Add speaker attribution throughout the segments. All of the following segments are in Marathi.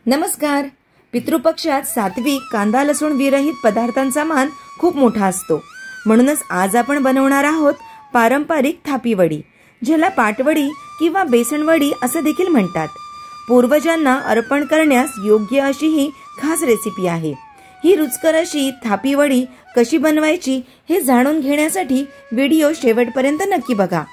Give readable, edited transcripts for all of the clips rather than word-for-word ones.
Speaker 1: नमस्कार। पितृपक्षात सात्विक कांदा लसूण विरहित पदार्थांचा मान खूप मोठा असतो। म्हणूनच आज आपण बनवणार आहोत पारंपरिक थापी वडी, ज्याला पाटवडी किंवा बेसनवडी असे देखील म्हणतात। पूर्वजांना अर्पण करण्यास योग्य अशी ही खास रेसिपी आहे। ही रुचकर अशी थापी वडी कशी बनवायची हे जाणून घेण्यासाठी व्हिडिओ शेवटपर्यंत नक्की बघा।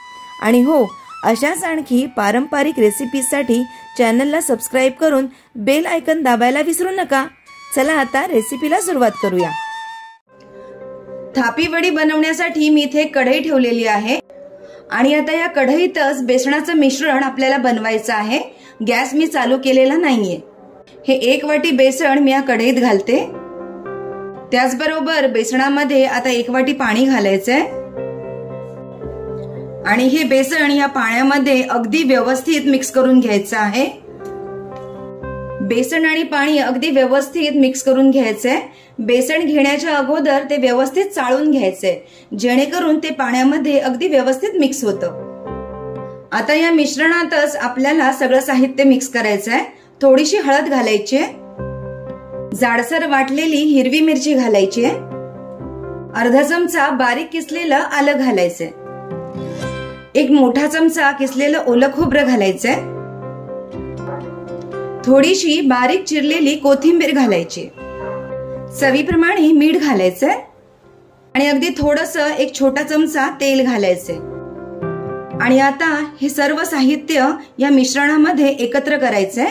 Speaker 1: आणि हो, अशाच आणखी पारंपरिक रेसिपीसाठी चॅनलला सबस्क्राइब करून बेल आयकन दाबायला विसरू नका। चला आता रेसिपीला सुरुवात करूया। थापी वडी बनवण्यासाठी मी इथे कढई ठेवलेली आहे आणि आता या कढईतच बेसनाचं मिश्रण आपल्याला बनवायचं आहे। गॅस मी चालू केलेला नाहीये। हे 1 वाटी बेसन मी या कढईत घालते। त्याचबरोबर बेसनामध्ये आता 1 वाटी पाणी घालायचंय आणि हे बेसन या पाण्यामध्ये अगदी व्यवस्थित मिक्स करून घ्यायचं आहे। बेसन आणि पाणी अगदी व्यवस्थित मिक्स करून घ्यायचंय। बेसन घेण्याच्या अगोदर ते व्यवस्थित चाळून घ्यायचंय, जेणेकरून ते पाण्यामध्ये अगदी व्यवस्थित मिक्स होतं। आता या मिश्रणातच आपल्याला सगळं साहित्य मिक्स करायचंय। थोडीशी हळद घालायची आहे, जाडसर वाटलेली हिरवी मिरची घालायची आहे, अर्धा चमचा बारीक किसलेलं आलं घालायचंय, 1 मोठा चमचा किसलेलं ओलं खोबरं घालायचंय, थोडीशी बारीक चिरलेली कोथिंबीर घालायची, चवीप्रमाणे मीठ घालायचंय आणि अगदी थोडंसं 1 छोटा चमचा तेल घालायचंय। आणि आता हे सर्व साहित्य या मिश्रणामध्ये एकत्र करायचंय।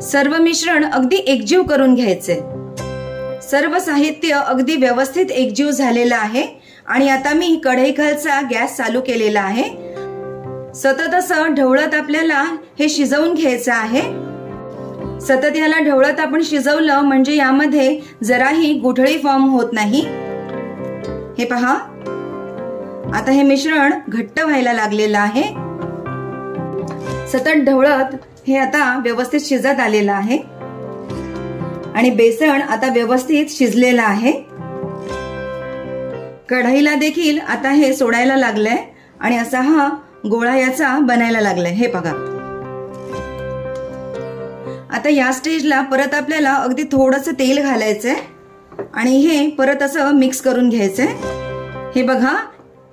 Speaker 1: सर्व मिश्रण अगदी एकजीव करून घ्यायचंय। सर्व साहित्य अगदी व्यवस्थित एकजीव झालेलं आहे आणि आता मी कढईखालचा गॅस चालू केलेला आहे। सतत असं ढवळत आपल्याला हे शिजवून घ्यायचं आहे। सतत याला ढवळत आपण शिजवलं म्हणजे यामध्ये जराही गुठळी फॉर्म होत नाही। हे पहा, आता हे मिश्रण घट्ट व्हायला लागलेलं आहे। सतत ढवळत हे आता व्यवस्थित शिजत आलेलं आहे आणि बेसन आता व्यवस्थित शिजलेलं आहे। कढईला देखील आता हे सोडायला लागलंय आणि असा हा गोळा याचा बनायला लागलाय। हे बघा, आता या स्टेजला परत आपल्याला अगदी थोडंसं तेल घालायचंय आणि हे परत असं मिक्स करून घ्यायचंय। हे बघा,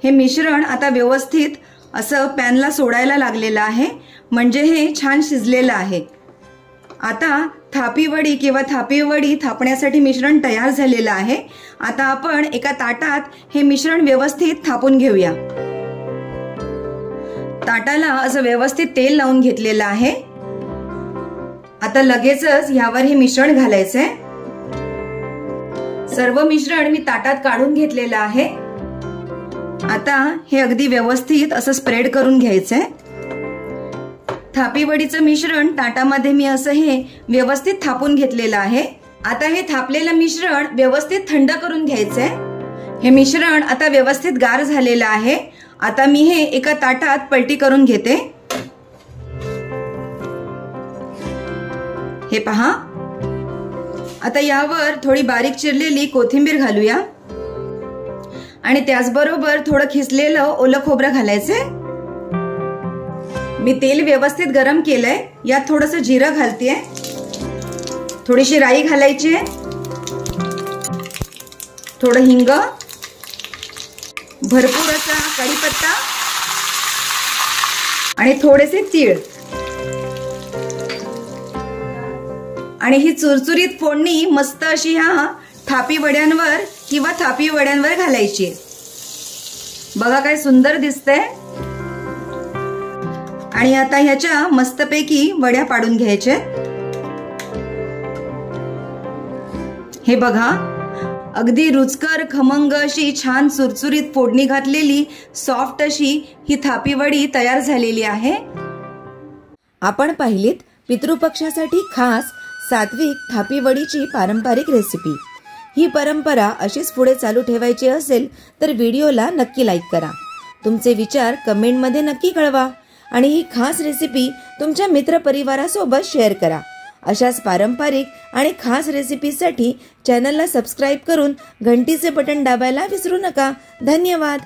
Speaker 1: हे मिश्रण आता व्यवस्थित असं पॅनला सोडायला लागलेलं आहे, म्हणजे हे छान शिजलेलं आहे। आता थापी वडी किंवा थापी वडी थापण्यासाठी मिश्रण तयार झालेलं आहे। आता आपण एका ताटात हे मिश्रण व्यवस्थित थापून घेऊया। ताटाला असं व्यवस्थित तेल लावून घेतलेलं आहे। आता लगेचच यावर हे मिश्रण घालायचंय। सर्व मिश्रण मी ताटात काढून घेतलेलं आहे। आता हे अगदी व्यवस्थित असं स्प्रेड करून घ्यायचंय। थापी वडीचं मिश्रण ताटामध्ये मी असं हे व्यवस्थित थापून घेतलेलं आहे। आता हे थापलेलं मिश्रण व्यवस्थित थंड करून घ्यायचंय। हे मिश्रण आता व्यवस्थित गार झालेलं आहे। आता मी हे एका ताटात पलटी करून घेते। हे पहा, आता यावर थोडी बारीक चिरलेली कोथिंबीर घालूया आणि त्याचबरोबर थोडं खिसलेलं ओलं खोबरं घालायचंय। मी तेल व्यवस्थित गरम केलंय, यात थोडंसं जिरं घालतेय, थोडीशी राई घालायची आहे, थोडं हिंग, भरपूर असा कढीपत्ता आणि थोडेसे तीळ आणि ही चुरचुरीत फोडणी मस्त अशी ह्या थापी वड्यांवर किंवा थापी वड्यांवर घालायची। बघा काय सुंदर दिसतंय। आणि आता ह्याच्या मस्तपैकी वड्या पाडून घ्यायच्या। हे बघा, अगदी रुचकर खमंग अशी छान चुरचुरीत फोडणी घातलेली सॉफ्ट अशी ही थापी वडी तयार झालेली आहे। आपण पाहिलीत पितृपक्षासाठी खास सात्विक थापी वडीची पारंपरिक रेसिपी। ही परंपरा अशीच पुढे चालू ठेवायची असेल तर व्हिडिओला नक्की लाईक करा। तुमचे विचार कमेंटमध्ये नक्की कळवा आणि ही खास रेसिपी तुमच्या मित्रपरिवारासोबत शेअर करा। अशाच पारंपरिक आणि खास रेसिपीसाठी चॅनलला सबस्क्राइब करून घंटीचे बटन दाबायला विसरू नका। धन्यवाद।